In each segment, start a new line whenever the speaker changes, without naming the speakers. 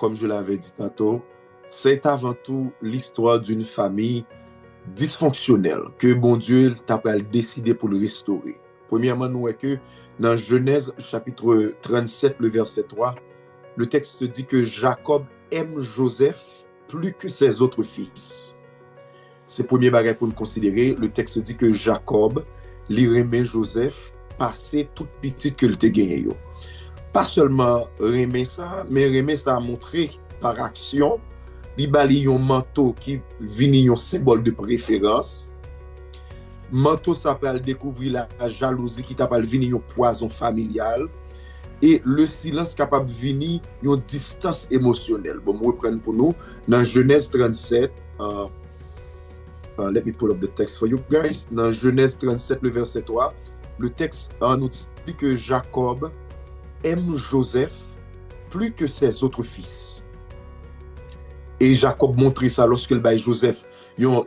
comme je l'avais dit tantôt, c'est avant tout l'histoire d'une famille dysfonctionnelle que bon Dieu t'a décidé pour le restaurer. Premièrement, nous voyons que dans Genèse chapitre 37, le verset 3, le texte dit que Jacob aime Joseph plus que ses autres fils. C'est le premier bagage pour nous considérer. Le texte dit que Jacob, il aimait Joseph, passé toute petite que le te gagné. Pas seulement aimer ça, mais aimer ça a montré par action. Il bali un manteau qui vini un symbole de préférence. Manteau ça peut découvrir la jalousie qui t'a vini un poison familial. Et le silence capable de venir une distance émotionnelle. Bon, je reprends pour nous dans Genèse 37. Let me pull up the text for you guys. Dans Genèse 37, le verset 3, le texte nous dit que Jacob aime Joseph plus que ses autres fils. Et Jacob montrait ça lorsque le bail Joseph, une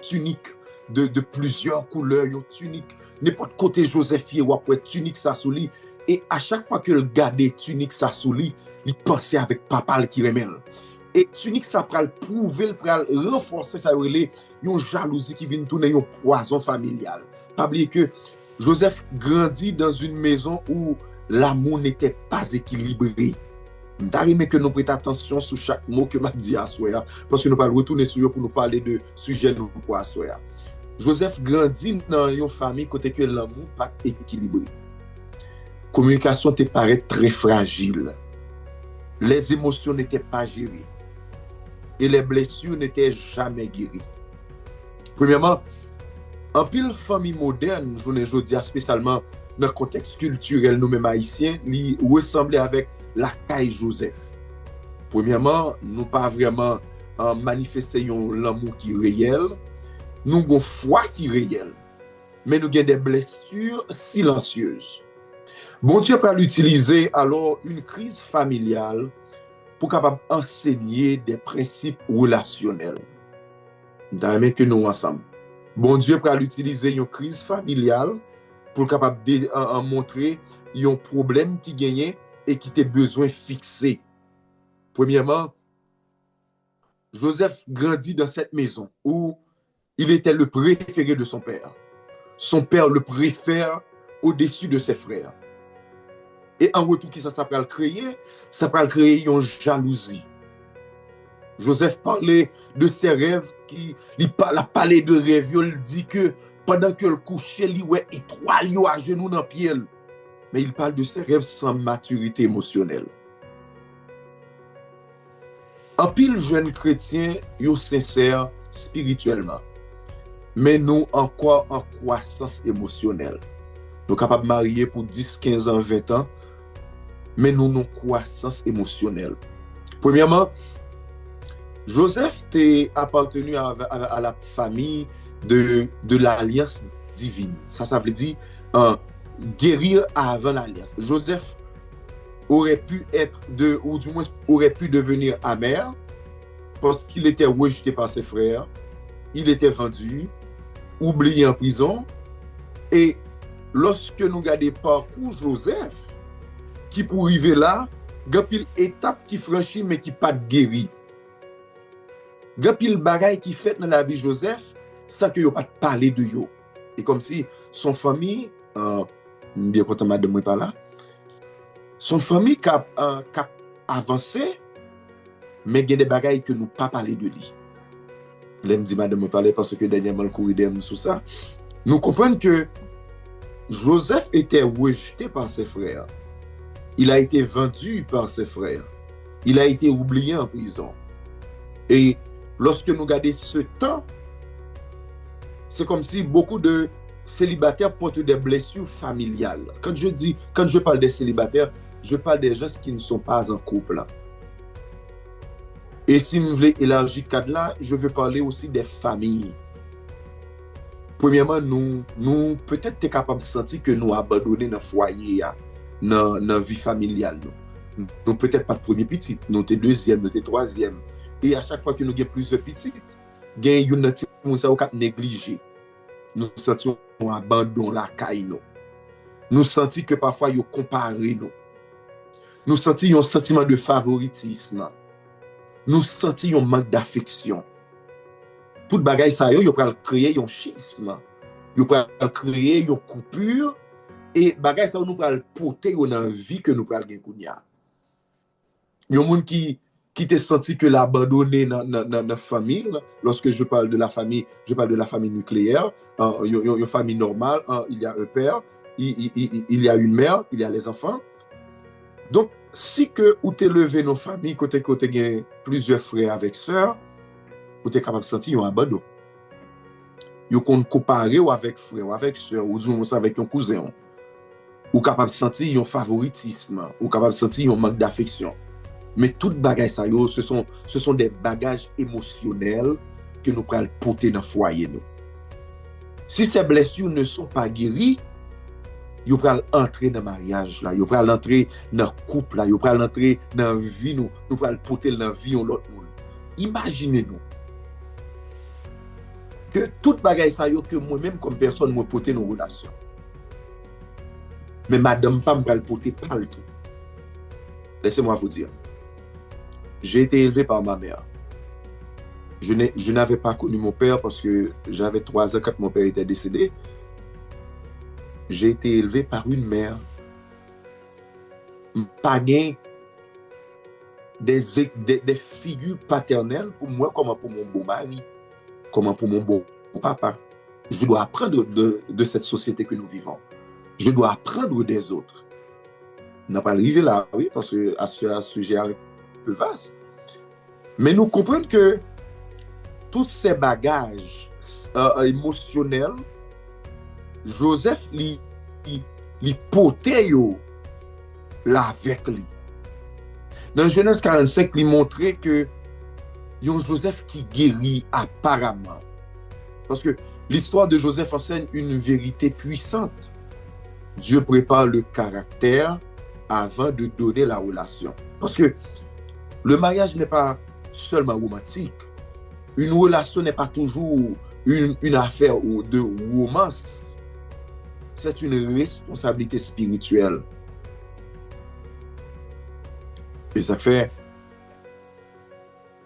tunique de plusieurs couleurs, une tunique, n'importe côté Joseph, il y a une tunique ça sous lui. Et à chaque fois que le gardait tunique ça sous lui, il pensait avec papa qui remet. Et tunique ça pral prouver, pral renforcer ça, une jalousie qui vient tourner un poison familial. Pas oublier que Joseph grandit dans une maison où l'amour n'était pas équilibré. J'aimerais que nous prêtions attention sur chaque mot que m'a dit à soi, parce que nous allons retourner sur eux pour nous parler de sujet nous pour à soi. Joseph grandit dans une famille côté que l'amour pas équilibré. Communication te paraît très fragile. Les émotions n'étaient pas gérées. Et les blessures n'étaient jamais guéries. Premièrement, en pile famille moderne, je dis spécialement dans le contexte culturel nous-mêmes haïtiens, il ressemblait avec la caille Joseph. Premièrement, nous pas vraiment manifester l'amour qui est réel, nous avons foi qui est réel, mais nous avons des blessures silencieuses. Bon Dieu peut l'utiliser alors une crise familiale pour capable enseigner des principes relationnels. D'ailleurs que nous ensemble. Bon Dieu peut l'utiliser une crise familiale pour capable montrer un problème qui gagnait et qui était besoin fixé. Premièrement, Joseph grandit dans cette maison où il était le préféré de son père. Son père le préfère au-dessus de ses frères. Et en retour, qui ça s'appelle créer? Ça s'appelle créer une jalousie. Joseph parlait de ses rêves, il parlait de rêves, il dit que pendant que le couchait, il ouais étoile à genoux dans le pied. Mais il parle de ses rêves sans maturité émotionnelle. En pile jeune chrétien, ils sont sincères spirituellement. Mais nous encore en croissance émotionnelle. Nous sommes capables de marier pour 10, 15 ans, 20 ans. Mais nous avons croissance émotionnelle. Premièrement, Joseph était appartenu à la famille de l'alliance divine. Ça veut dire guérir avant l'alliance. Joseph aurait pu être, ou du moins aurait pu devenir amer parce qu'il était rejeté par ses frères, il était vendu, oublié en prison. Et lorsque nous regardons parcours Joseph, qui pour arriver là, il y a une étape qui franchit mais qui pas guéri. Il y a une bagaille qui fait dans la vie de Joseph sans que yo pas parler de yo. Et comme si son famille, bien content madame moi pas là, son famille qui a avancé, mais il y a des bagailles que nous pas parler de lui. L'aime dit madame me parler parce que dernièrement le courrier d'aime sur ça. Nous comprenons que Joseph était rejeté par ses frères. Il a été vendu par ses frères. Il a été oublié en prison. Et lorsque nous regardons ce temps, c'est comme si beaucoup de célibataires portent des blessures familiales. Quand je parle des célibataires, je parle des gens qui ne sont pas en couple. Et si vous voulez élargir le cadre là, je veux parler aussi des familles. Premièrement, nous peut-être sommes capables de sentir que nous abandonnons notre foyer, dans la vie familiale. Nous peut-être pas de premier petit, nous sommes deuxième, nous sommes troisième. Et à chaque fois que nous avons plusieurs petits, nous avons une chose négligée. Nous sentons un abandon la caille. Nous sentons que parfois ils comparent nous. nous sentons un sentiment de favoritisme. Nous sentons un manque d'affection. Tout bagay ça yo pral créer un schisme. Yo pral créer une coupure et bagay ça nous pral porter dans vie que nous pral gen kounya. Yon moun qui te senti que l'abandonné dans la famille. Lorsque je parle de la famille, je parle de la famille nucléaire. Une famille normale, il y a un père, il y a une mère, il y a les enfants. Donc, si que ou t'es levé dans famille, côté gen plusieurs frères avec sœurs, ou t'es capable de sentir un abandon. Vous qu'on comparer ou avec frère ou avec sœur ou avec un cousin. Ou capable de sentir un favoritisme, ou capable de sentir un manque d'affection. Mais tout bagage ça yo, ce sont des bagages émotionnels que nous pral porter dans foyer nous. Si ces blessures ne sont pas guéries, yo pral entrer dans mariage là, yo pral entrer dans couple là, yo pral entrer dans vie nous pral porter dans vie on l'autre monde. Imaginez-nous que tout bagage ça yo que moi-même comme personne moi porter nos relations. Mais madame pas me pral porter pas le tout. Laissez-moi vous dire. J'ai été élevé par ma mère. Je n'avais pas connu mon père parce que j'avais 3 ans quand mon père était décédé. J'ai été élevé par une mère. Pas gain des figures paternelles pour moi, comme pour mon beau mari, comme pour mon beau papa. Je dois apprendre de cette société que nous vivons. Je dois apprendre des autres. On n'a pas arrivé là, oui, parce que à ce sujet un peu vaste. Mais nous comprenons que tous ces bagages émotionnels, Joseph li portait là avec lui. Dans Genèse 45, il montrait que yon Joseph qui guérit apparemment. Parce que l'histoire de Joseph enseigne une vérité puissante. Dieu prépare le caractère avant de donner la relation. Parce que le mariage n'est pas seulement romantique. Une relation n'est pas toujours une affaire de romance. C'est une responsabilité spirituelle. Et ça fait,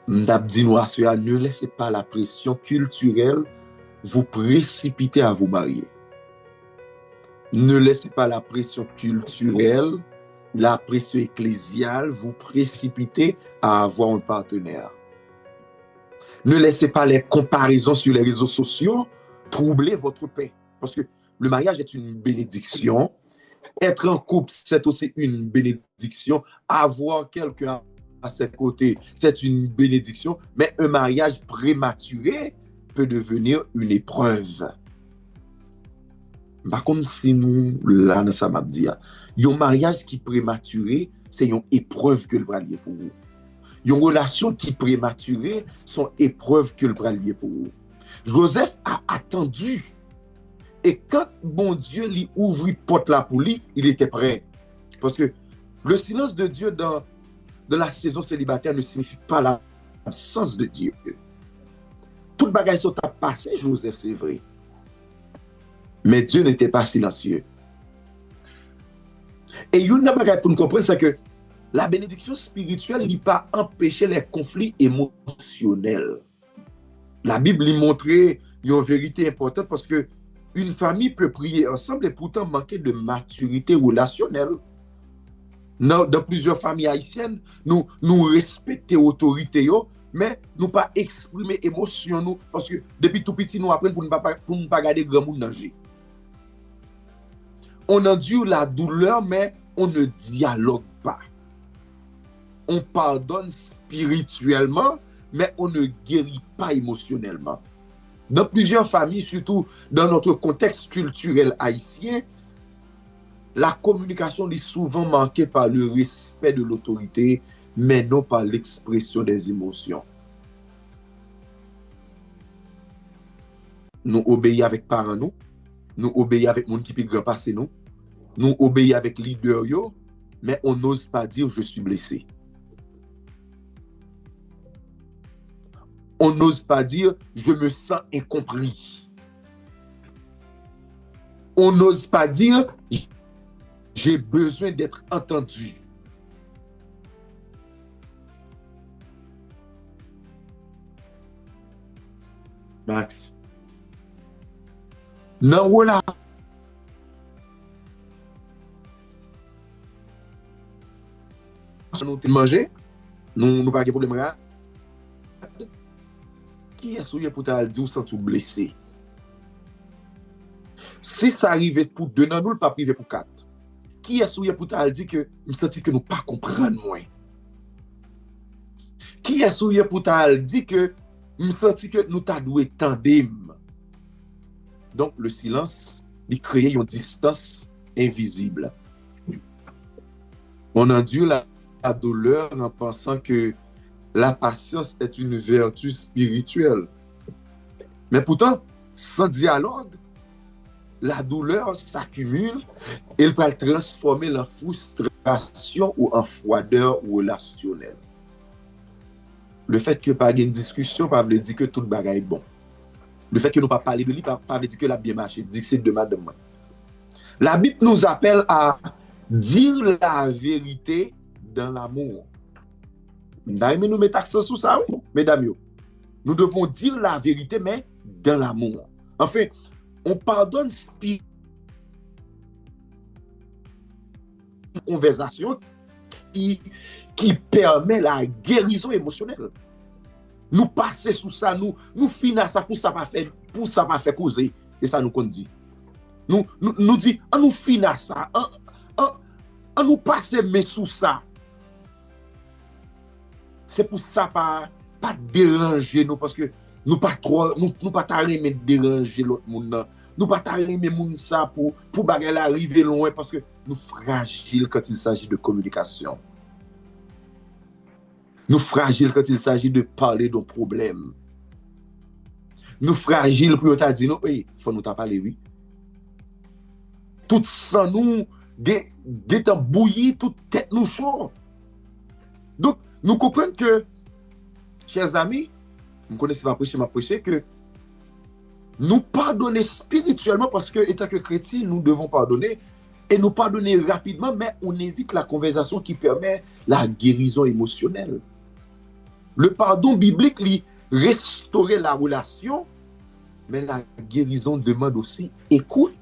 ne laissez pas la pression culturelle vous précipiter à vous marier. Ne laissez pas la pression culturelle, la pression ecclésiale vous précipiter à avoir un partenaire. Ne laissez pas les comparaisons sur les réseaux sociaux troubler votre paix. Parce que le mariage est une bénédiction. Être en couple, c'est aussi une bénédiction. Avoir quelqu'un à ses côtés, c'est une bénédiction. Mais un mariage prématuré peut devenir une épreuve. Par contre, si nous, là, dans sa mabdia, un mariage qui est prématuré, c'est une épreuve que le va lier pour vous. Une relation qui est prématurée, sont épreuves que le va lier pour vous. Joseph a attendu. Et quand bon Dieu lui ouvre porte là pour lui, il était prêt. Parce que le silence de Dieu dans la saison célibataire ne signifie pas l'absence de Dieu. Toute bagaille sont à passer, Joseph, c'est vrai. Mais Dieu n'était pas silencieux. Et une bagaille pour nous comprendre, c'est que la bénédiction spirituelle n'a pas empêché les conflits émotionnels. La Bible lui montrait une vérité importante parce que une famille peut prier ensemble et pourtant manquer de maturité relationnelle. Dans plusieurs familles haïtiennes, nous respectons l'autorité, mais nous pas exprimer émotion nous parce que depuis tout petit nous apprenons pour ne pas garder grand monde danger. On endure la douleur mais on ne dialogue pas. On pardonne spirituellement mais on ne guérit pas émotionnellement. Dans plusieurs familles, surtout dans notre contexte culturel haïtien, la communication est souvent manquée par le respect de l'autorité, mais non par l'expression des émotions. Nous obéissons avec parents, nous obéissons avec monde qui peut grand passer nous obéissons avec leader, mais on n'ose pas dire je suis blessé. On n'ose pas dire je me sens incompris. On n'ose pas dire j'ai besoin d'être entendu. Max. Nan wala nous manger, nous pas de problème là. Qui est souillé pour te dire sans tout blessé? Si ça arrive pour deux, non, nous pas privé pour quatre. Qui est souillé pour te dire que nous senti que nous pas comprendre moins? Qui est souillé pour te dire que nous senti que nous t'a doué tandem? Donc le silence, il crée une distance invisible. On endure la douleur en pensant que la patience est une vertu spirituelle. Mais pourtant, sans dialogue, la douleur s'accumule et elle peut transformer la frustration ou en froideur relationnelle. Le fait que pas une discussion, pas veut dire que tout le bagage est bon. Le fait que nous pas parler de lui, pas veut dire que la bien marché, dit que c'est de madame. La Bible nous appelle à dire la vérité dans l'amour. Nous mettons accent sur ça, mesdames. Nous devons dire la vérité, mais dans l'amour. Enfin, on pardonne une conversation qui permet la guérison émotionnelle. Nous passer sous ça, nous finir ça pour ça pas faire causer. Et ça nous qu'on dit. Nous dit, on nous finir ça, on nous passer mais sous ça. C'est pour ça pas déranger nous parce que nous pas trop nous pas t'arriver déranger l'autre monde. Nous pas t'arriver monde ça pour bagarre arriver loin parce que nous fragiles quand il s'agit de communication. Nous fragiles quand il s'agit de parler d'un problème. Nous fragiles pour t'a dire non, faut nous t'a parler oui. Tout sans nous des temps bouilli, toute tête nous chaud. Donc nous comprenons que, chers amis, vous connaissez ma prêcher, que nous pardonner spirituellement parce que, étant que chrétiens, nous devons pardonner et nous pardonner rapidement, mais on évite la conversation qui permet la guérison émotionnelle. Le pardon biblique, lui, restaurer la relation, mais la guérison demande aussi écoute.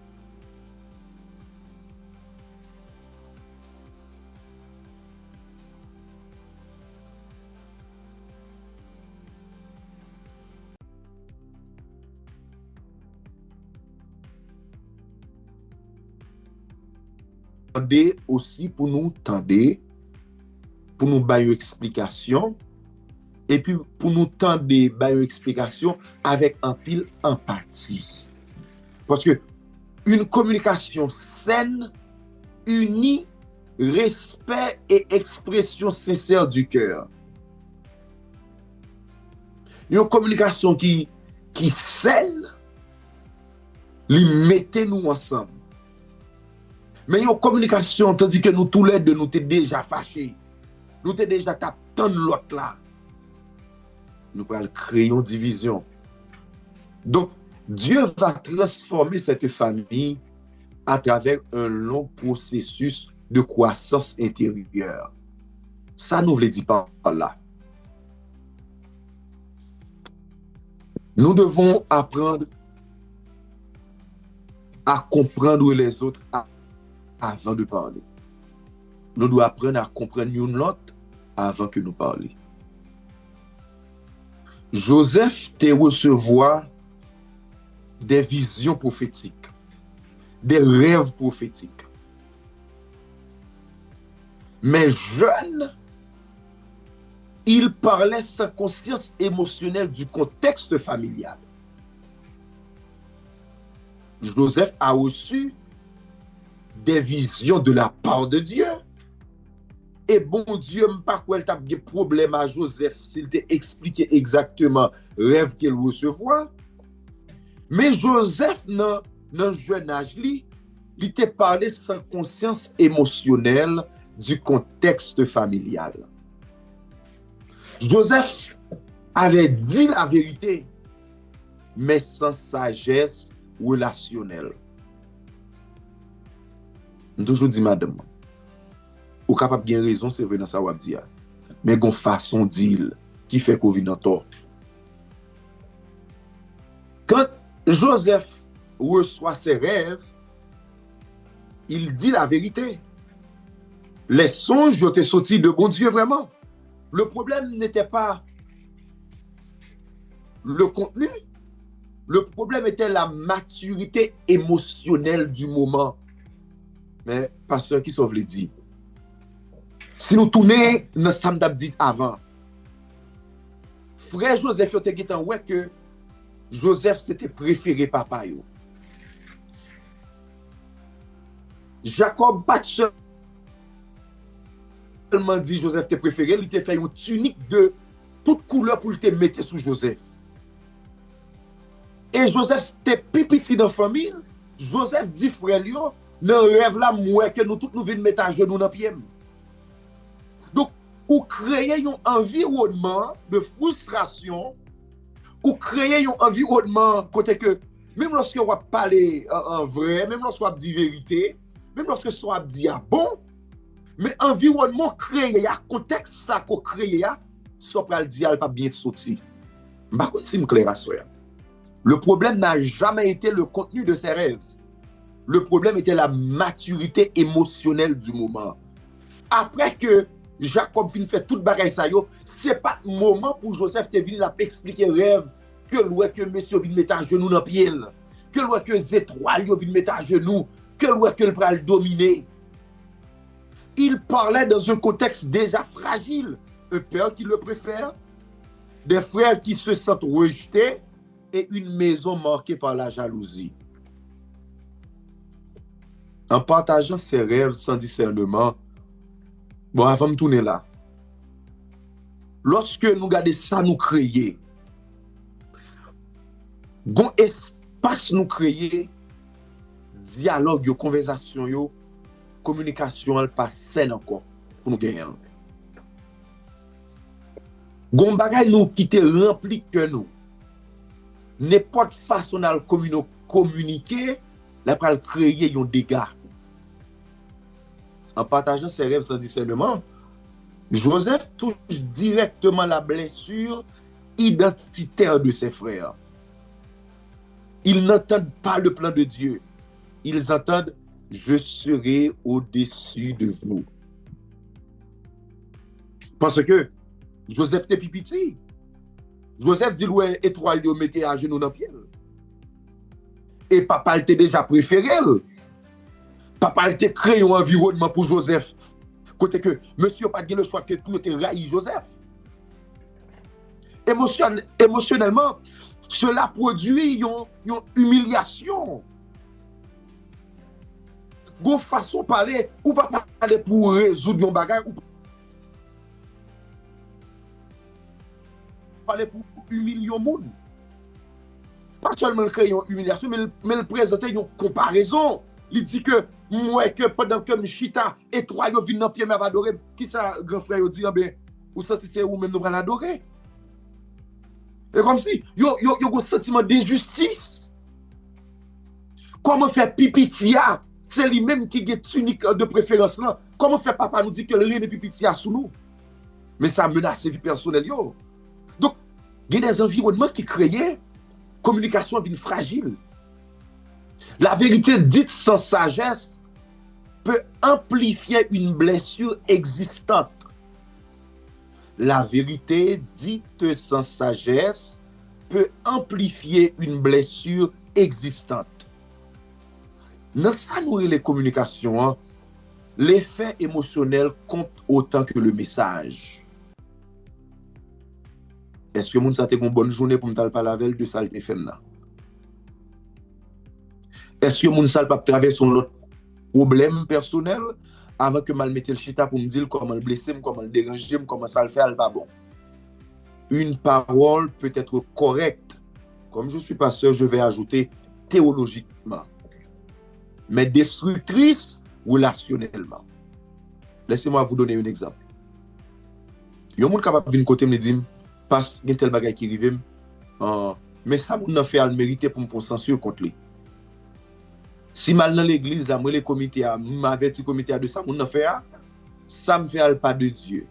Aussi pour nous tendre, pour nous donner une explication, et puis pour nous tendre une explication avec un pile empathie. Parce que une communication saine, unie, respect et expression sincère du cœur. Une communication qui saine, lui mettez-nous ensemble. Mais une communication, tandis que nous tous les deux, nous t'es déjà fâchés. Nous t'es déjà tapé l'autre là. Nous allons créer une division. Donc, Dieu va transformer cette famille à travers un long processus de croissance intérieure. Ça nous le dit par là. Nous devons apprendre à comprendre les autres avant de parler. Nous devons apprendre à comprendre l'autre avant que nous parlions. Joseph te recevoir des visions prophétiques, des rêves prophétiques. Mais jeune, il parlait sans conscience émotionnelle du contexte familial. Joseph a reçu des visions de la part de Dieu. Et bon Dieu, pas quoi il a des problèmes à Joseph s'il t'a expliqué exactement le rêve qu'il recevait. Mais Joseph, dans le jeune âge, il t'a parlé sans conscience émotionnelle du contexte familial. Joseph avait dit la vérité, mais sans sagesse relationnelle. Je toujours dit, madame, ou capable bien raison, c'est vrai dans ça, dire. Mais une façon d'il qui fait qu'on vit dans tort. Joseph reçoit ses rêves, il dit la vérité. Les songes ont été sortis de bon Dieu vraiment. Le problème n'était pas le contenu, le problème était la maturité émotionnelle du moment. Mais, pasteur, qui sauve les dit? Si nous tournons dans ce que dit avant, frère Joseph, il était ouais que Joseph c'était préféré papa yo. Jacob pas seulement dit Joseph était préféré, il était fait une tunique de toute couleur pour le mettre sous Joseph. Et Joseph c'était petit dans la famille. Joseph dit frère Lio, dans le rêve là, moi que nous tous nous venons mettre à genoux dans pied. Donc, ou créer un environnement de frustration, ou créer un environnement côté que même lorsque on va parler en vrai, même lorsque on dit vérité, même lorsque on dit bon, mais environnement créé, contexte ça qu'on crée, ça peut le dire pas bien sorti. Par contre, c'est clair à ça. Le problème n'a jamais été le contenu de ses rêves. Le problème était la maturité émotionnelle du moment. Après que Jacob vient faire toute bagaille ça yo, c'est pas le moment pour Joseph de venir expliquer rêve que l'ouest que monsieur vient mettre à genoux dans pied, que l'ouest que les étoiles viennent mettre à genoux, que l'ouest que le pral dominer. Il parlait dans un contexte déjà fragile, un père qui le préfère, des frères qui se sentent rejetés et une maison marquée par la jalousie. En partageant ses rêves sans discernement, bon, avant de tourner là, lorsque nous regardons ça nous créer, bon espace nous créer, dialogue, conversation, communication, elle pas saine encore pour nous gagner. Gon bagay nous qui te rempli que nous. N'importe façon de communiquer, là pour créer un dégât. En partageant ses rêves sans discernement, Joseph touche directement la blessure identitaire de ses frères. Ils n'entendent pas le plan de Dieu. Ils entendent « Je serai au-dessus de vous ». Parce que Joseph était pipiti. Joseph dit « Ouais, étoile, yo mettez à genoux dans le pied. » Et papa était déjà préféré. Papa était créé un environnement pour Joseph. Côté que monsieur n'a pas dit le choix que tout était raï Joseph. Émotionnellement, cela produit une humiliation. Gon façon de parler, ou pas parler pour résoudre un bagage, ou parler pour humilier le monde. Pas seulement créer une humiliation, mais le présenter une comparaison. Il dit que moi, que pendant que je chita, et toi, vous venez dans le pied, mais adorer, qui ça, grand frère, dit, ben, ou ça, c'est où même nous allons adorer. Et comme si, il y a un sentiment d'injustice. Comment faire pipitia? C'est lui-même qui est unique de préférence là. Comment faire papa nous dit que le rien de pipitia sous nous? Mais ça menace la vie personnelle. Yo. Donc, il y a des environnements qui créent communication d'une fragile. La vérité dite sans sagesse peut amplifier une blessure existante. La vérité dite sans sagesse peut amplifier une blessure existante. Dans ça, nous les communications, hein, l'effet émotionnel compte autant que le message. Est-ce que vous avez une bonne journée pour me parler avec de ça le FM là? Est-ce que vous avez traversé un autre problème personnel avant que je mette le chita pour me dire comment le blesser, comment le déranger, comment ça le fait, pas bon? Une parole peut être correcte. Comme je suis pasteur, je vais ajouter théologiquement, mais destructrice relationnellement. Laissez-moi vous donner un exemple. Il y a un monde capable de venir côté me dire parce qu'il y a tel bagage qui arrive, mais ça m'a fait le mériter pour me prendre censure contre lui. Si mal dans l'église, là, moi les comités, m'averti comité de ça, m'a fait ça me fait pas de Dieu.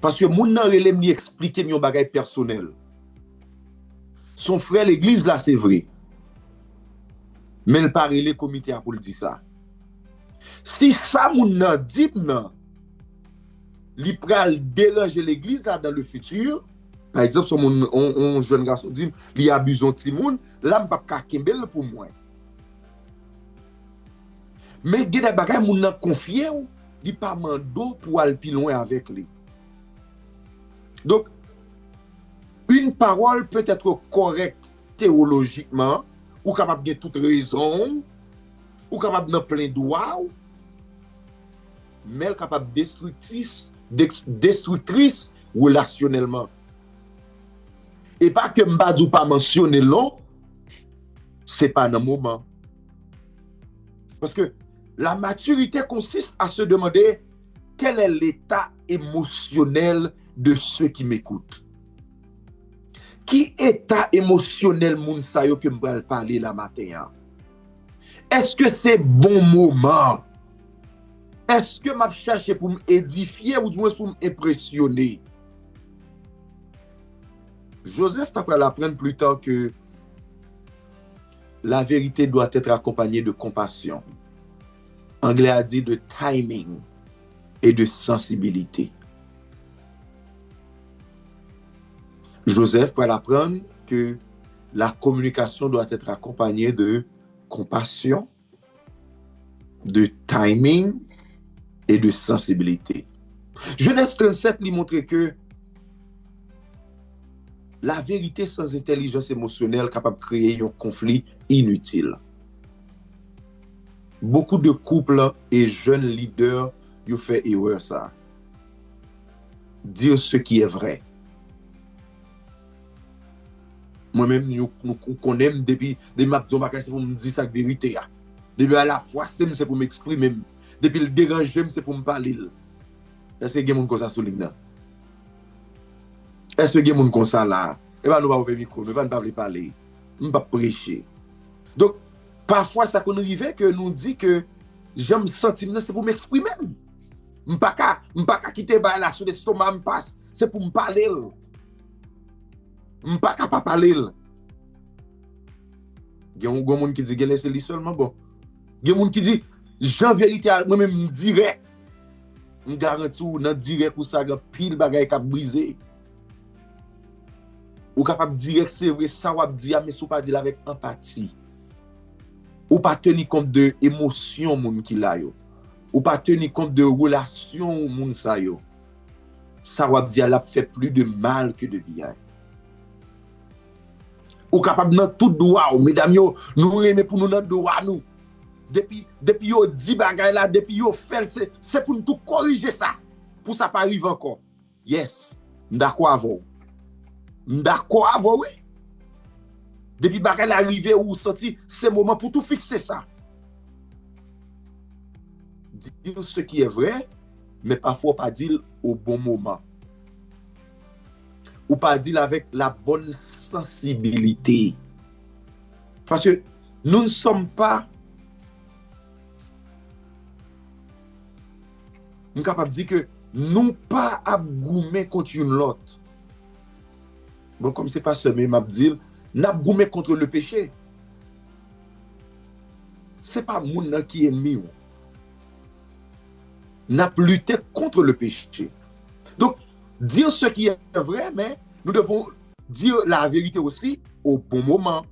Parce que mon nan relève ni expliquer mon bagage personnel. Son frère l'église là, c'est vrai. Mais il paraît les comités pour le dire ça. Si ça, moun nan dit nan, li pral déranger l'église là dans le futur, par exemple, son on jeune garçon dit, li abuse un petit moun, là, m'pa ka kembel pour moi. Mais il y a des bagages moun nan confié ou, li pa mando pour aller plus loin avec lui. Donc, une parole peut être correcte théologiquement, ou capable de toute raison, ou capable de plein droit, mais elle est capable destructrice relationnellement. Et pas que Mbadou pas mentionné long, c'est pas un moment. Parce que la maturité consiste à se demander quel est l'état émotionnel de ceux qui m'écoutent. Qui état émotionnel moun sa yo que m'bral parler la matin? Est-ce que c'est bon moment? Est-ce que m'a cherché pour m'édifier ou du moins pour m'impressionner? Joseph t'apprend l'apprendre plus tard que la vérité doit être accompagnée de compassion. Anglais a dit de timing et de sensibilité. Joseph peut apprendre que la communication doit être accompagnée de compassion, de timing et de sensibilité. Genèse 37 lui montre que la vérité sans intelligence émotionnelle capable de créer un conflit inutile. Beaucoup de couples et jeunes leaders ont fait erreur ça. Dire ce qui est vrai. Moi-même, nous connaissons depuis ma c'est pour me dire sa vérité. Depuis à la fois, c'est pour m'exprimer. Depuis le déranger, c'est pour me parler. Est-ce que il y a des gens comme ça sous l'ignorant? Est-ce que il y a des gens comme ça là? Et bien, nous ne pouvons pas micro, nous ne pouvons pas parler. Nous ne pouvons pas prêcher. Donc, parfois, ça qu'on arrive que nous dit que j'aime sentir, c'est pour m'exprimer. Je ne peux pas quitter là sur l'estomac, me passe. C'est pour me parler. Je ne peux pas parler. Il y a un monde qui dit que laissez lui seulement bon. Il y a un monde qui dit, j'en vérité, moi-même, direct. Je garantis dans direct ou ça, il y a pile bagaille qui a brisé. Ou capable de dire que c'est vrai, ça ou dire, mais sous pas dire avec empathie. Ou pas tenir compte de émotion moun qui la yo. Ou pas tenir compte de relation moun sa yo. Ça ou dire la fait plus de mal que de bien. Ou capable dans tout droit, mesdames yo, nous remet pour nous dans droit nous. Depuis yo dit bagay là, depuis yo fait c'est pour nous tout corriger ça. Pour ça pas arriver encore. Yes, d'accord avec. D'accord avec oui. Depuis bagay arrivé ou senti, c'est moment pour tout fixer ça. Dire ce qui est vrai, mais parfois pas dire au bon moment. Ou pas dire avec la bonne sensibilité. Parce que nous ne sommes pas capables de dire que nous pas à goumer contre une autre. Bon, comme c'est pas ce même Abdil, n'a goumé contre le péché. C'est pas moun qui est mis. N'a lutté contre le péché. Donc, dire ce qui est vrai, mais nous devons dire la vérité aussi au bon moment,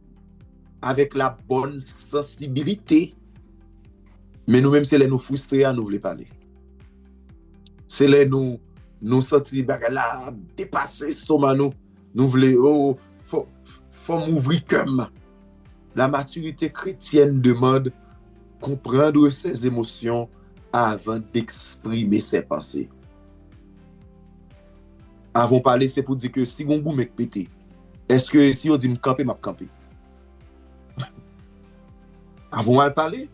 avec la bonne sensibilité. Mais nous-mêmes, c'est les nous frustrer à nous voulons parler. C'est les nous sentir là dépasser stomac nous voulons faut m'ouvrir comme. La maturité chrétienne demande comprendre ses émotions avant d'exprimer ses pensées. Avant de parler, c'est pour dire que si on goûte pété, est-ce que si on dit me camper, m'a camper? Avant de parler,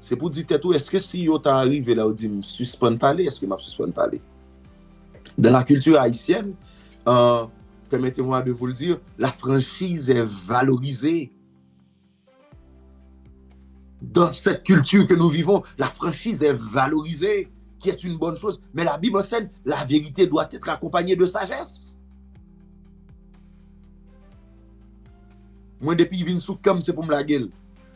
c'est pour dire tout, est-ce que si on t'arrive là, on dit me suspendre parler, est-ce que m'a suspendre parler? Dans la culture haïtienne, permettez-moi de vous le dire, la franchise est valorisée. Dans cette culture que nous vivons, la franchise est valorisée, qui est une bonne chose. Mais la Bible enseigne, la vérité doit être accompagnée de sagesse. Moi, depuis qu'il vient sous comme c'est pour me la gueule.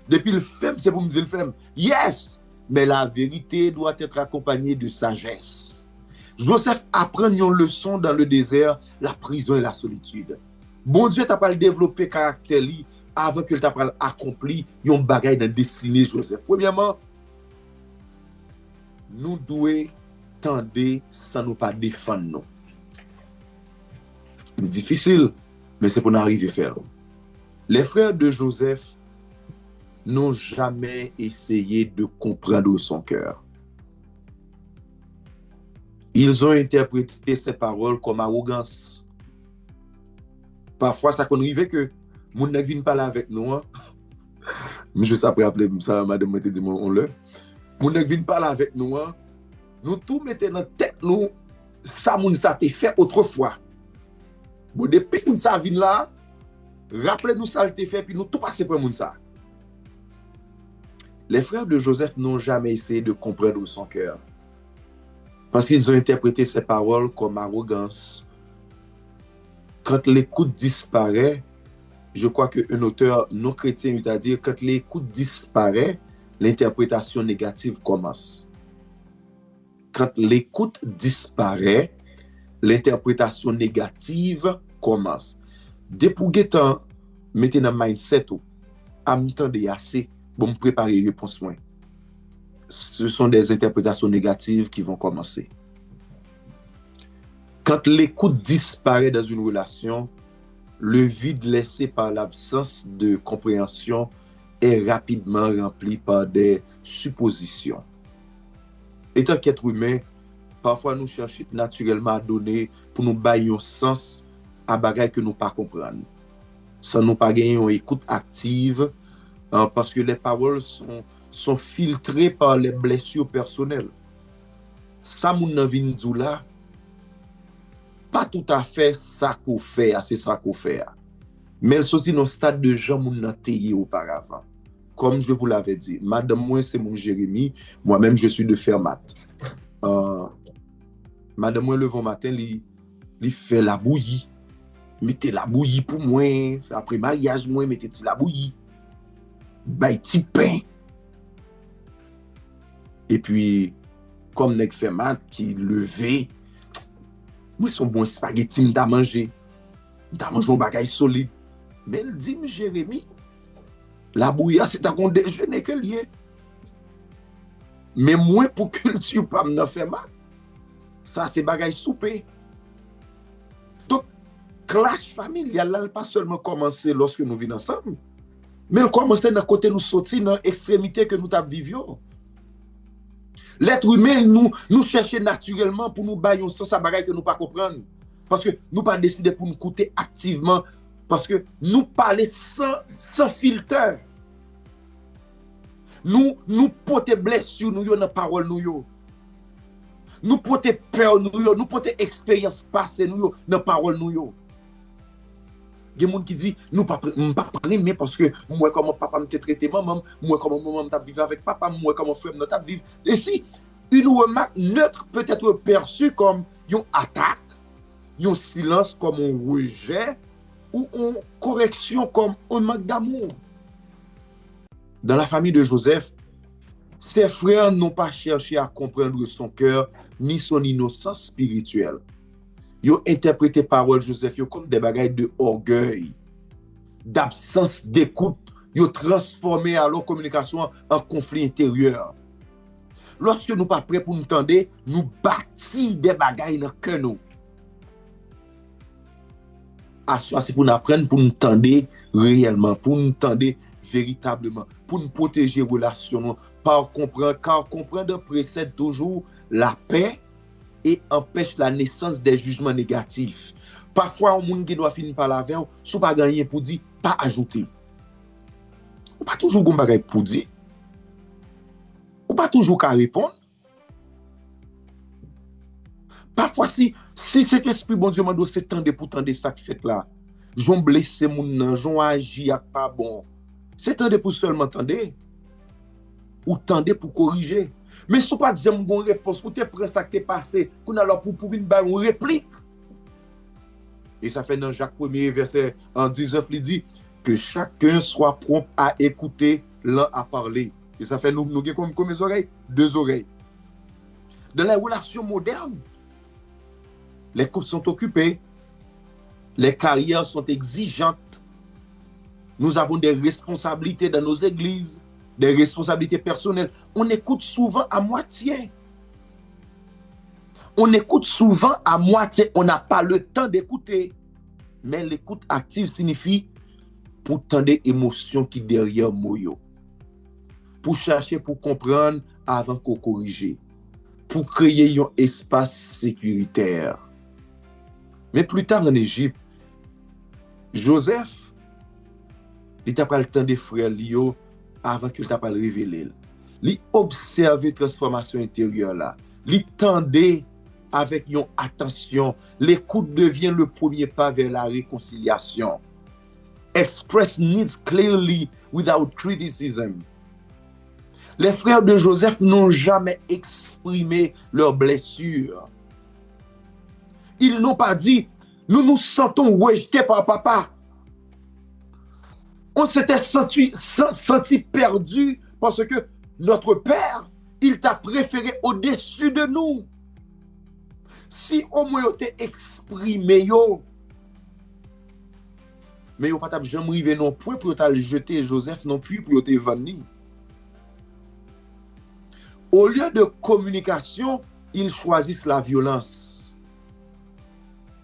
Depuis le femme, c'est pour me dire le femme. Yes! Mais la vérité doit être accompagnée de sagesse. Joseph apprend une leçon dans le désert, la prison et la solitude. Bon Dieu t'a pas développé caractère avant que t'a pas accompli un bagage dans destinée Joseph. Premièrement, nous devons tendre sans nous pas défendre nous. C'est difficile, mais c'est pour nous arriver à faire. Les frères de Joseph n'ont jamais essayé de comprendre son cœur. Ils ont interprété ces paroles comme arrogance. Parfois, ça qu'on arrive que mon ne vient pas là avec nous. Hein? Mais je sais après appeler ça, madame m'a dit on le. Mon ne vient pas là avec nous. Hein? Nous tout mettons dans la tête nous ça moun ça te fait autrefois. Bon depuis que ça vient là, rappelez-nous ça te fait puis nous tout passer pour moun ça. Les frères de Joseph n'ont jamais essayé de comprendre son cœur. Parce qu'ils ont interprété ces paroles comme arrogance. Quand l'écoute disparaît, je crois qu'un auteur non chrétien lui a dit, quand l'écoute disparaît, l'interprétation négative commence. Quand l'écoute disparaît, l'interprétation négative commence. Depuis que mettez dans le mindset, à m'entendre assez, pour me préparer réponse moins. Ce sont des interprétations négatives qui vont commencer. Quand l'écoute disparaît dans une relation, le vide laissé par l'absence de compréhension est rapidement rempli par des suppositions. Étant qu'être humain, parfois nous cherchons naturellement à donner pour nous bailler un sens à bagaille que nous pas comprendre. Sans nous pas gagner une écoute active, parce que les paroles sont filtrées par les blessures personnelles. Ça, moun nan vin dou là, pas tout à fait ça qu'on fait, c'est ça qu'on fait. Mais elle sortit dans le stade de gens moun nan teye auparavant. Comme je vous l'avais dit, madame moi c'est mon Jérémy, moi-même je suis de Fermat. Madame moi le bon matin, li fait la bouillie. Mettez la bouillie pour moi, après mariage moi mettez la bouillie. Bay ti pain. Et puis, comme nèg fait mat qui levé, moi son bon spaghetti m'ta mangé. M'ta mangé un bagage solide. Mais elle dit Jérémy, la bouillia c'est un déjeuner que lié. Mais moi pour culture pas m'en faire mat. Ça c'est bagage souper. Donc clash familial là pas seulement commencer lorsque nous vivons ensemble. Mais elle commence dans côté nous sortir dans l'extrémité que nous t'avons vivions. L'être humain nous chercher naturellement pour nous bailler sans sa bagaille que nous pas comprendre. Parce que nous pas décider pour nous écouter activement. Parce que nous parler sans filtre. Nous porter blessure nous dans parole nous. Nous porter peur nous porter expérience passée nous dans parole nous. Il y a des gens qui disent, nous ne pouvons pas primer parce que moi, comment papa me traité maman, moi, comment maman me vivre avec papa, moi, comment frère me vivre. Et si une remarque neutre peut être perçue comme une attaque, un silence comme un rejet, ou une correction comme un manque d'amour. Dans la famille de Joseph, ses frères n'ont pas cherché à comprendre son cœur ni son innocence spirituelle. Ils ont interprété parole Joseph comme des bagailles de orgueil, d'absence d'écoute. Ils ont transformé alors communication en conflit intérieur. Lorsque nous ne sommes pas prêts pour nous entendre, nous bâtissons des bagailles dans le cœur. C'est pour nous apprendre, pour nous entendre réellement, pour nous entendre véritablement, pour nous protéger les relations, car comprendre précède toujours la paix et empêche la naissance des jugements négatifs. Parfois, un monde qui doit finir par la veille, si pas gagner pour dire, pas ajouter. Ou pas toujours bon bagay pour dire. Ou pas toujours qu'à répondre. Parfois, si cet esprit, bon Dieu, m'a dit, c'est tendre pour tendre ça qui fait là. J'en blesse mon nan, j'en agis pas bon. C'est tendre pour seulement tendre. Ou tendre pour corriger. Mais si pas j'aime une bonne réponse, pour te prendre ça qui est passé, qu'on a alors pour une réplique. Et ça fait dans Jacques 1er verset en 19, il dit, que chacun soit prompt à écouter, l'un à parler. Et ça fait nous comme les oreilles, deux oreilles. Dans les relations modernes, les couples sont occupés, les carrières sont exigeantes, nous avons des responsabilités dans nos églises, des responsabilités personnelles. On écoute souvent à moitié. On écoute souvent à moitié, on n'a pas le temps d'écouter. Mais l'écoute active signifie pour tendre émotions qui derrière moyo. Pour chercher, pour comprendre avant qu'on corrige. Pour créer un espace sécuritaire. Mais plus tard en Égypte, Joseph, il t'a pas le temps des frères Lio avant qu'il t'a pas le révélé. Il observait transformation intérieure là. Il tendait avec une attention. L'écoute devient le premier pas vers la réconciliation. Express needs clearly without criticism. Les frères de Joseph n'ont jamais exprimé leurs blessures. Ils n'ont pas dit, nous nous sentons rejetés par papa. On s'était senti perdu parce que notre père, il t'a préféré au-dessus de nous. Si au moins tu exprimé, mais vous pas jamais arrivé non plus pour te jeter Joseph non plus pour te vendre. Au lieu de communication, ils choisissent la violence.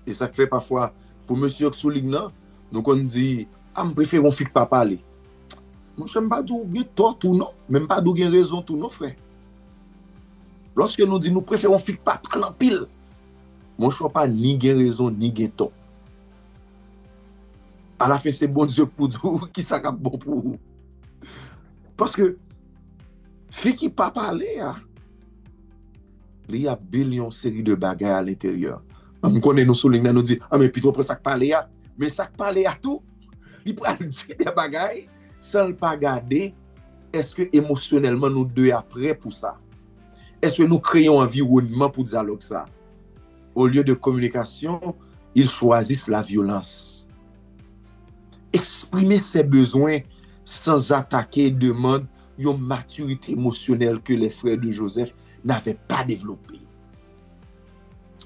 Et ça fait parfois, pour monsieur qui souligne, donc on dit, ah, je préfère qu'on ne pas parler. Moi, je ne sais pas d'où il y a tort ou non, même pas d'où il y a raison tout non, frère. Lorsque nous disons, nous préférons ne pas parler en pile, moi, je ne sais pas ni raison, ni tort. À la fin, c'est bon Dieu pour vous, qui ça bon pour vous. Parce que, fille qui ne pas parler, il y a une série de bagages à l'intérieur. On connaît nos soulignants, nous dit, ah, mais plutôt pour ça que parler, mais ça que parler à tout. Il peut dire des bagailles sans ne pas regarder est-ce que émotionnellement nous deux après pour ça. Est-ce que nous créons un environnement pour dialogue ça. Au lieu de communication, ils choisissent la violence. Exprimer ses besoins sans attaquer demande une maturité émotionnelle que les frères de Joseph n'avaient pas développée.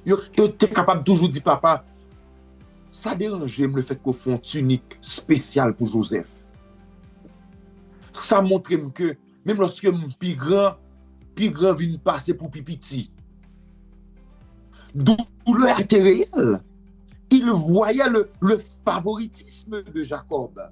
Ils étaient capables toujours de dire papa, ça dérangeait le fait qu'on fasse une tunique spéciale pour Joseph. Ça montre que même lorsque mon plus grand vient passer pour pipiti, douleur était réelle. Il voyait le favoritisme de Jacob.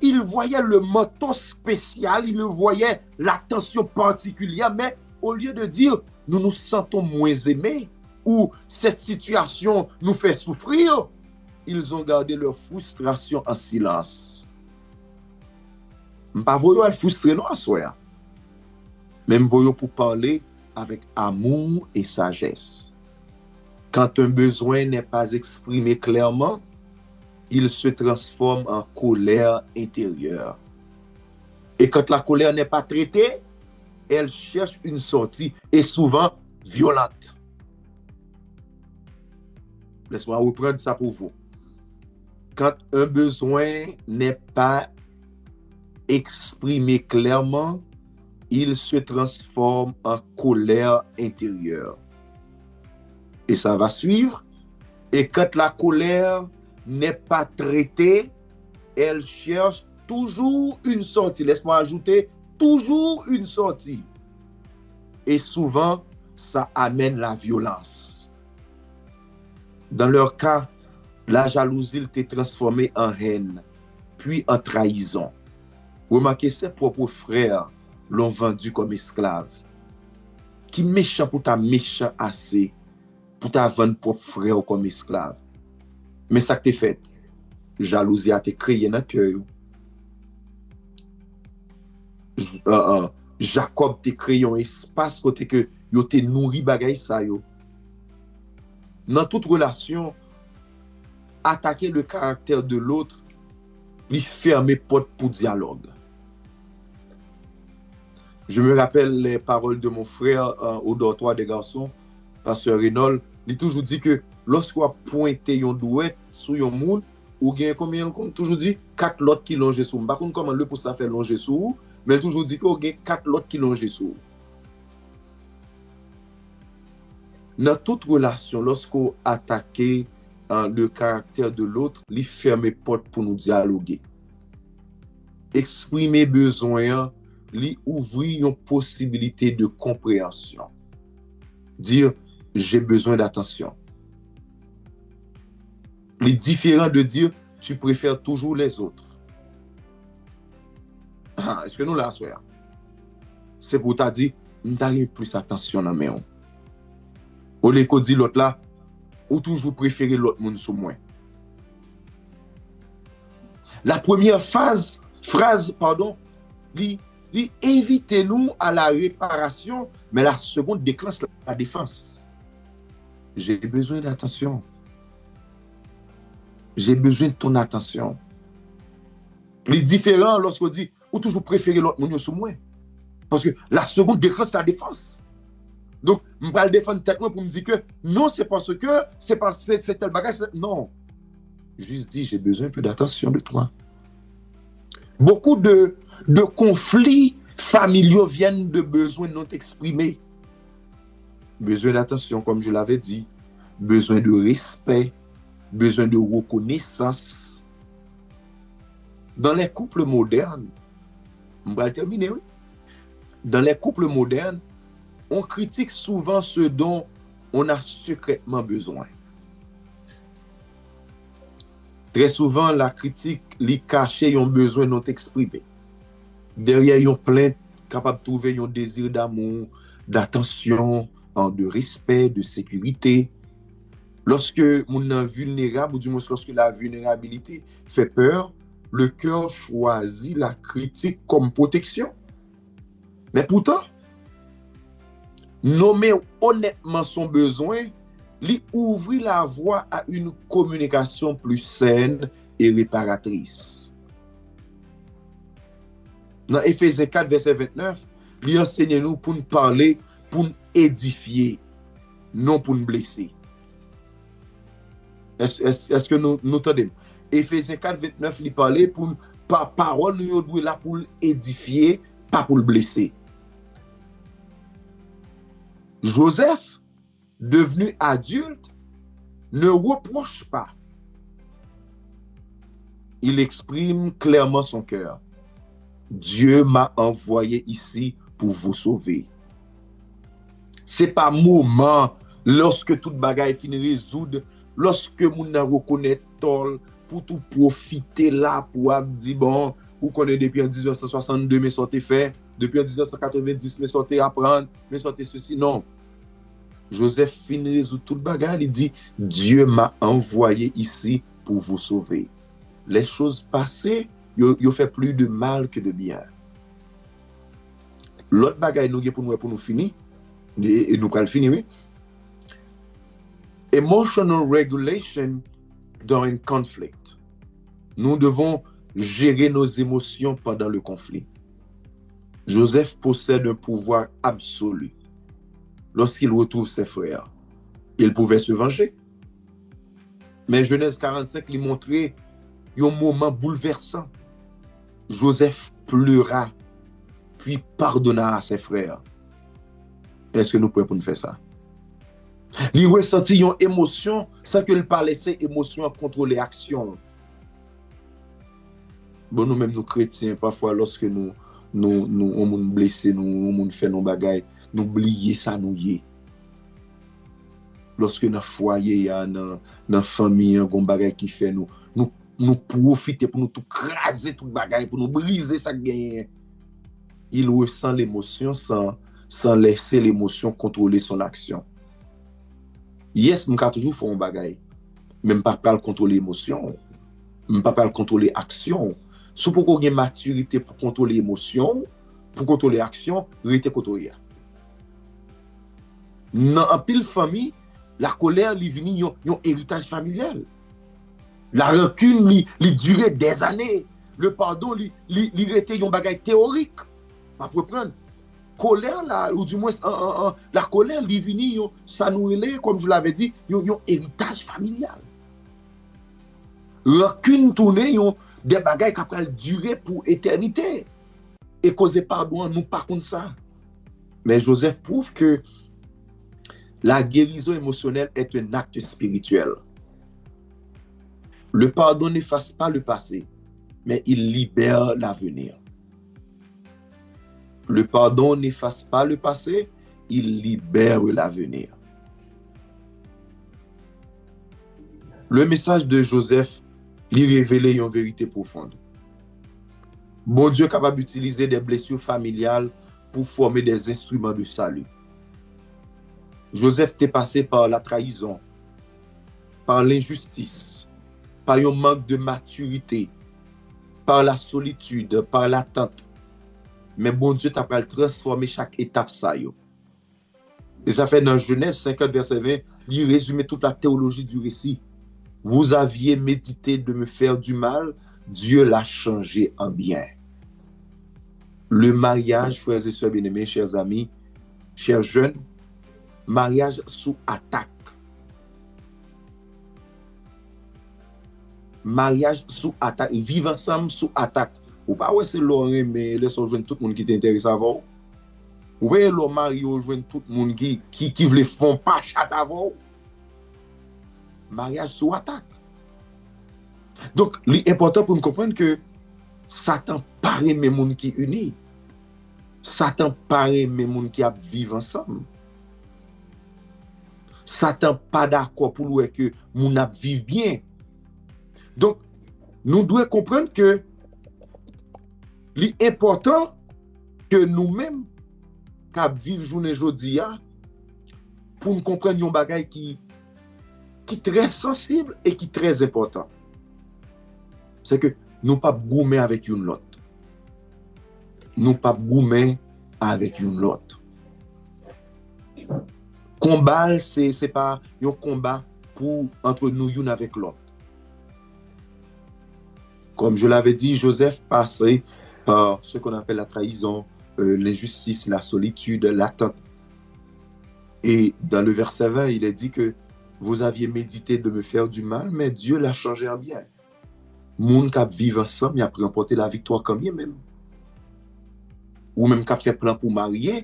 Il voyait le manteau spécial, il voyait l'attention particulière, mais au lieu de dire nous nous sentons moins aimés, ou cette situation nous fait souffrir, ils ont gardé leur frustration en silence. Pas voyons frustrer non à soi. Même voyons pour parler avec amour et sagesse. Quand un besoin n'est pas exprimé clairement, il se transforme en colère intérieure. Et quand la colère n'est pas traitée, elle cherche une sortie et souvent violente. Laisse-moi reprendre ça pour vous. Quand un besoin n'est pas exprimé clairement, il se transforme en colère intérieure. Et ça va suivre. Et quand la colère n'est pas traitée, elle cherche toujours une sortie. Laisse-moi ajouter, toujours une sortie. Et souvent, ça amène la violence. Dans leur cas, la jalousie était transformée en haine, puis en trahison. Remarquez, ses propres frères l'ont vendu comme esclave. Qui méchant pour ta méchant assez, pour ta vendre propre frère comme esclave. Mais ça que t'es fait, jalousie a été créée dans le cœur. Jacob t'a créé un espace côté que yo te nourri bagay ça yo. Dans toute relation, attaquer le caractère de l'autre, lui fermer porte pour dialogue. Je me rappelle les paroles de mon frère au dortoir des garçons, pasteur Renaud, il toujours dit que lorsqu'on pointe un douette sur un monde, ou gain combien on toujours dit 4 lots qui longent sous. Par contre comment le pour ça faire longer sous, mais toujours dit qu'on gain 4 lots qui longent sous. Dans toute relation, lorsqu'on attaque le caractère de l'autre, il ferme porte pour nous dialoguer. Exprimer besoin, lui ouvrir une possibilité de compréhension. Dire, j'ai besoin d'attention. Il est différent de dire, tu préfères toujours les autres. Est-ce que nous la soyons? C'est pour t'as dit, nous t'avons plus attention dans mes. Ou les qu'on dit l'autre là, ou toujours préférer l'autre monde sur moi. La première phrase, lui invite-nous à la réparation, mais la seconde déclenche la défense. J'ai besoin d'attention. J'ai besoin de ton attention. Les différents lorsqu'on dit, ou toujours préférer l'autre monde sur moi. Parce que la seconde déclenche la défense. Donc, je vais le défendre tête pour me dire que non, c'est parce que c'est tel bagage. Non. Juste dit, j'ai besoin un peu d'attention de toi. Beaucoup de conflits familiaux viennent de besoins non exprimés. Besoin d'attention, comme je l'avais dit. Besoin de respect. Besoin de reconnaissance. Dans les couples modernes, je vais terminer, oui. Dans les couples modernes, on critique souvent ce dont on a secrètement besoin. Très souvent, la critique li cache un besoin non exprimé. Derrière une plainte, capable de trouver un désir d'amour, d'attention, de respect, de sécurité. Lorsque on est vulnérable, ou du moins lorsque la vulnérabilité fait peur, le cœur choisit la critique comme protection. Mais pourtant, nommer honnêtement son besoin, lui ouvrir la voie à une communication plus saine et réparatrice. Dans Éphésiens 4, verset 29, lui enseigne nous pour nous parler, pour nous édifier, non pour nous blesser. Est-ce que nous entendons? Éphésiens 4, 29, lui parler pour par parole, nous sommes là pour édifier, pas pour le blesser. Joseph, devenu adulte, ne reproche pas. Il exprime clairement son cœur. Dieu m'a envoyé ici pour vous sauver. C'est pas moment lorsque toute bagaille finit résoudre, lorsque moun n'a reconnaît tol pour tout profiter là pour dire bon, vous connaissez depuis en 1962 mais sortez fait, depuis en 1990 mais sortez apprendre, mais sortez ceci non. Joseph finit résoudre toute bagaille, il dit Dieu m'a envoyé ici pour vous sauver. Les choses passées, il fait plus de mal que de bien. L'autre bagaille nous pour nous finir et nous allons finir. Oui? Emotional regulation during conflict. Nous devons gérer nos émotions pendant le conflit. Joseph possède un pouvoir absolu. Lorsqu'il retrouve ses frères, il pouvait se venger. Mais Genèse 45 lui montrait un moment bouleversant. Joseph pleura, puis pardonna à ses frères. Est-ce que nous pouvons pour nous faire ça? Il ressentit une émotion sans que le pas laisser émotion contrôler l'action. Bon, nous-mêmes, nous chrétiens, parfois, lorsque nous sommes blessés, nous faisons nos bagailles, nous oublions ça, nous y est. Lorsque dans le foyer, dans la famille, on bagaille qui fait nous profiter pour nous tout craser tout bagaille, pour nous briser ça gagne. Il ressent l'émotion sans laisser l'émotion contrôler son action. Yes, je toujours faire un bagaille. Même pas contrôler l'émotion, même pas contrôler l'action. Si pour qu'on ait maturité pour contrôler l'émotion, pour contrôler l'action, rester contrôlé. Dans un pile famille, la colère lui vient un héritage familial. La rancune lui durait des années. Le pardon lui était un bagage théorique. Pas pour prendre. Colère là, ou du moins la colère lui vient ça nous est, comme je l'avais dit, un héritage familial. Rancune tourner, yon des bagailles qui peuvent durer pour éternité. Et causer pardon, nous par contre ça. Mais Joseph prouve que la guérison émotionnelle est un acte spirituel. Le pardon n'efface pas le passé, mais il libère l'avenir. Le pardon n'efface pas le passé, il libère l'avenir. Le message de Joseph lui révélait une vérité profonde. Bon Dieu est capable d'utiliser des blessures familiales pour former des instruments de salut. Joseph était passé par la trahison, par l'injustice, par un manque de maturité, par la solitude, par l'attente. Mais bon Dieu t'a pas transformer chaque étape ça yo. Et ça fait dans Genèse 50 verset 20, il résume toute la théologie du récit. Vous aviez médité de me faire du mal, Dieu l'a changé en bien. Le mariage, frères et sœurs bien-aimés, chers amis, chers jeunes, mariage sous attaque. Mariage sous attaque. Et vivre ensemble sous attaque. Ou pas, ouais, c'est l'homme, mais laissons joindre tout le monde qui t'intéresse avant. Ouais, l'homme mari, joindre tout le monde qui veut font pas chat avant. Mariage sous attaque. Donc, l'important pour nous comprendre que Satan paraît mes monde qui unis. Satan paraît mes monde qui vivent ensemble. Satan pas d'accord pour lui que moun ap vivent bien. Donc, nous devons comprendre que l'important que nous-mêmes qui vivons journée jodi pour nous comprendre un bagage qui est très sensible et qui est très important. C'est que nous pas goumer avec une l'autre. Nous pas goumer avec une l'autre. Combat, c'est pas un combat pour entre nous une avec l'autre. Comme je l'avais dit, Joseph passait par ce qu'on appelle la trahison, l'injustice, la solitude, l'attente. Et dans le verset 20, il est dit que vous aviez médité de me faire du mal, mais Dieu l'a changé en bien. Moun qui vivent ensemble, il a remporté la victoire quand même. Ou même qui fait plan pour marier,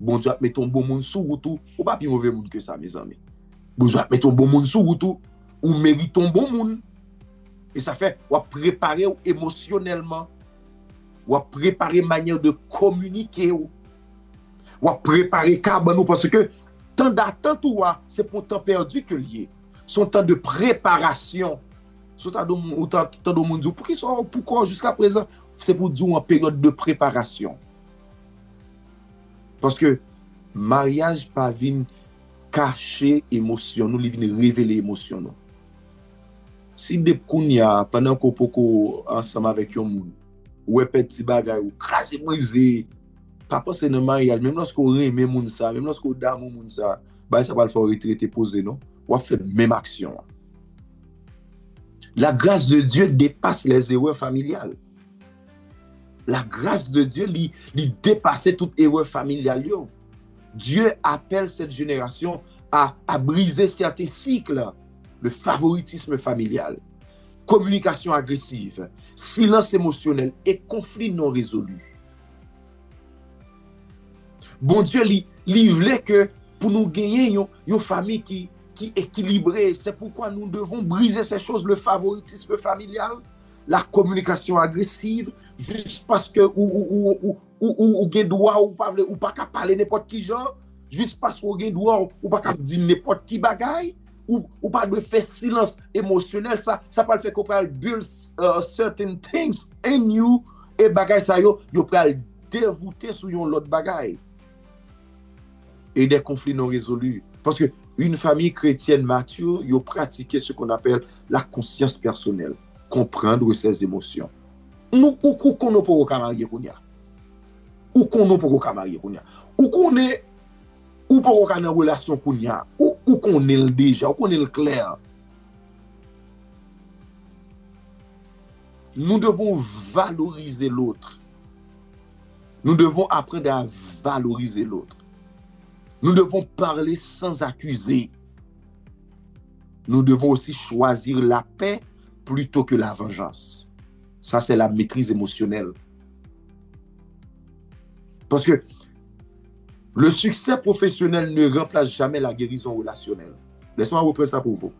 bon Dieu a mis ton bon monde sous route, ou pas plus mauvais monde que ça, mes amis. Bon Dieu a mis ton bon monde sous route, ou mérite ton bon monde. Et ça fait, ou préparer émotionnellement, ou préparer manière de communiquer, ou préparer carbone, parce que temps d'attente, c'est pour temps perdu que lié. Son temps de préparation. Son temps de monde, pourquoi jusqu'à présent, c'est pour dire en période de préparation. Parce que mariage pas vient cacher émotion, nous vient révéler émotion. Non. Si des kounya pendant qu'on poko ensemble avec un monde, ou petit bagay ou crasé brisé, papa c'est dans mariage, même lorsqu'on remet moun ça, même lorsqu'on dame moun ça, bah ça va le faire retraiter poser non, ou fait même action. La grâce de Dieu dépasse les erreurs familiales. La grâce de Dieu lui dépasse toute erreur familiale. Dieu appelle cette génération à briser certains cycles. Le favoritisme familial, communication agressive, silence émotionnel et conflit non résolu. Bon Dieu, il voulait que pour nous gagner une famille qui est équilibrée, c'est pourquoi nous devons briser ces choses, le favoritisme familial, la communication agressive, juste parce que ou gen droit ou pas parler n'importe qui genre, juste parce qu'on gen droit ou pas dire n'importe qui bagaille. Ou pas de faire silence émotionnel, ça peut le faire qu'on peut build certain things in you et bagay ça yo peut dévoûter sur yon l'autre bagay. Et des conflits non résolus. Parce que une famille chrétienne mature, yo pratique ce qu'on appelle la conscience personnelle, comprendre ses émotions. Nous ou qu'on n'a pas marier kounya. Ou qu'on n'a pas marier kounya. Ou qu'on est ou pas qu'on a une relation kounya. Ou qu'on est déjà, ou qu'on est clair. Nous devons valoriser l'autre. Nous devons apprendre à valoriser l'autre. Nous devons parler sans accuser. Nous devons aussi choisir la paix plutôt que la vengeance. Ça, c'est la maîtrise émotionnelle. Parce que le succès professionnel ne remplace jamais la guérison relationnelle. Laisse-moi reprendre ça pour vous.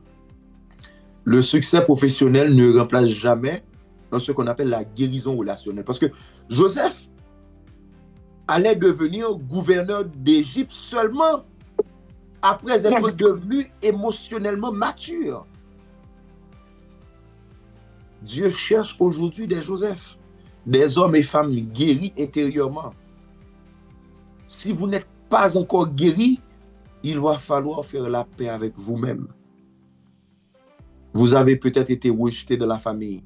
Le succès professionnel ne remplace jamais ce qu'on appelle la guérison relationnelle. Parce que Joseph allait devenir gouverneur d'Égypte seulement après être devenu émotionnellement mature. Dieu cherche aujourd'hui des Joseph, des hommes et femmes guéris intérieurement. Si vous n'êtes pas encore guéri, il va falloir faire la paix avec vous-même. Vous avez peut-être été rejeté de la famille.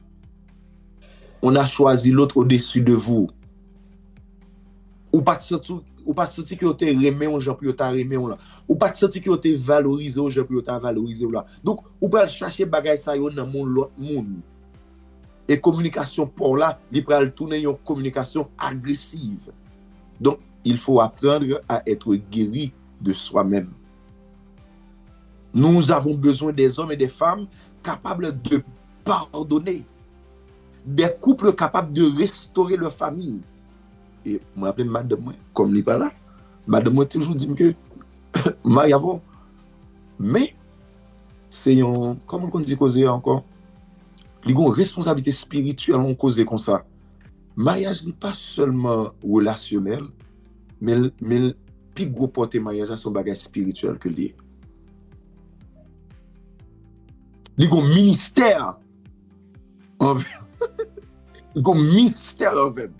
On a choisi l'autre au-dessus de vous. Ou pas senti que vous avez aimé un gens pour vous aimé là. Ou pas senti que vous avez valorisé un gens pour vous valorisé là. Donc, vous pouvez chercher bagay ça yo dans l'autre monde. Et communication pour là, il peut tourner une communication agressive. Donc, il faut apprendre à être guéri de soi-même. Nous avons besoin des hommes et des femmes capables de pardonner. Des couples capables de restaurer leur famille. Et je me rappelle madame, comme il n'est pas là, madame toujours dit que mariage, mais c'est un, comment on dit causer encore? Il y a une responsabilité spirituelle on cause comme ça. Mariage n'est pas seulement relationnel, mais le plus gros porté mariage à son bagage spirituel que lié. Il y a un ministère envers. Il y a un ministère envers.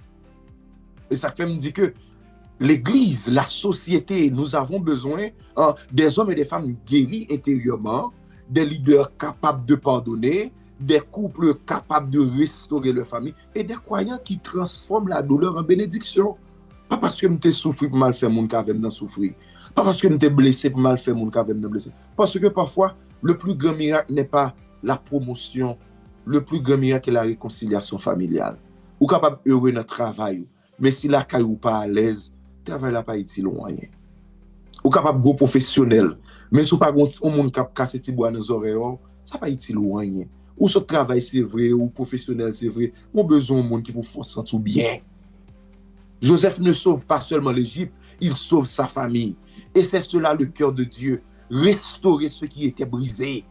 Et ça fait me dire que l'Église, la société, nous avons besoin des hommes et des femmes guéris intérieurement, des leaders capables de pardonner, des couples capables de restaurer leur famille et des croyants qui transforment la douleur en bénédiction. Pas parce que je souffert pour mal faire mon cas avec souffrir. Pas parce que je blessé pour mal faire mon cas avec blessé. Parce que parfois, le plus grand miracle n'est pas la promotion. Le plus grand miracle est la réconciliation familiale. Ou capable heureux dans le travail. Mais si la caille ou pas à l'aise, le travail n'a pas été loin. Ou capable gros professionnel. Mais si pas un monde qui a cassé des bois dans les oreilles, ça n'a pas été loin. Ou ce travail c'est vrai, ou professionnel c'est vrai. On a besoin d'un monde qui vous se sentir bien. Joseph ne sauve pas seulement l'Égypte, il sauve sa famille. Et c'est cela le cœur de Dieu, restaurer ce qui était brisé.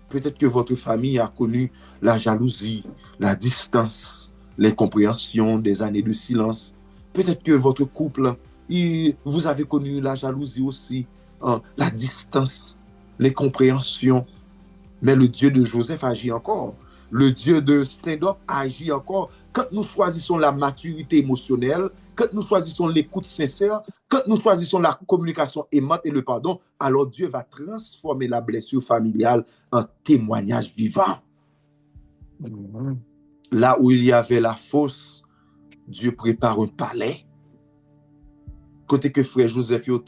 Peut-être que votre famille a connu la jalousie, la distance, l'incompréhension, des années de silence. Peut-être que votre couple, vous avez connu la jalousie aussi, la distance, l'incompréhension. Mais le Dieu de Joseph agit encore. Le Dieu de stand-up agit encore. Quand nous choisissons la maturité émotionnelle, quand nous choisissons l'écoute sincère, quand nous choisissons la communication aimante et le pardon, alors Dieu va transformer la blessure familiale en témoignage vivant. Là où il y avait la fosse, Dieu prépare un palais. Côté que frère Joseph a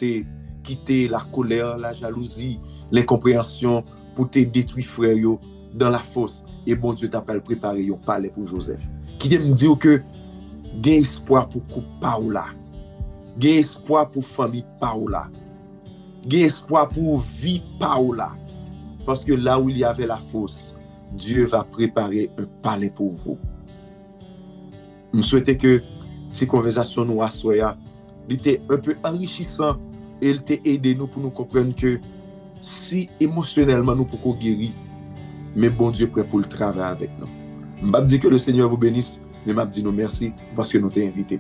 quitté la colère, la jalousie, l'incompréhension pour te détruire frère yo dans la fosse. Et bon Dieu t'a préparé un palais pour Joseph. Qui me dit que il y a espoir pour couple Paola. Il y a espoir pour famille Paola. Il y a espoir pour vie Paola. Parce que là où il y avait la fosse, Dieu va préparer un palais pour vous. Je souhaite que ces conversations nous soient était un peu enrichissant et il t'a aidé nous pour nous comprendre que si émotionnellement nous pouvons guérir, mais bon Dieu est prêt pour le travail avec nous. Je ne dis pas que le Seigneur vous bénisse, mais je dis nous merci parce que nous t'avons invité.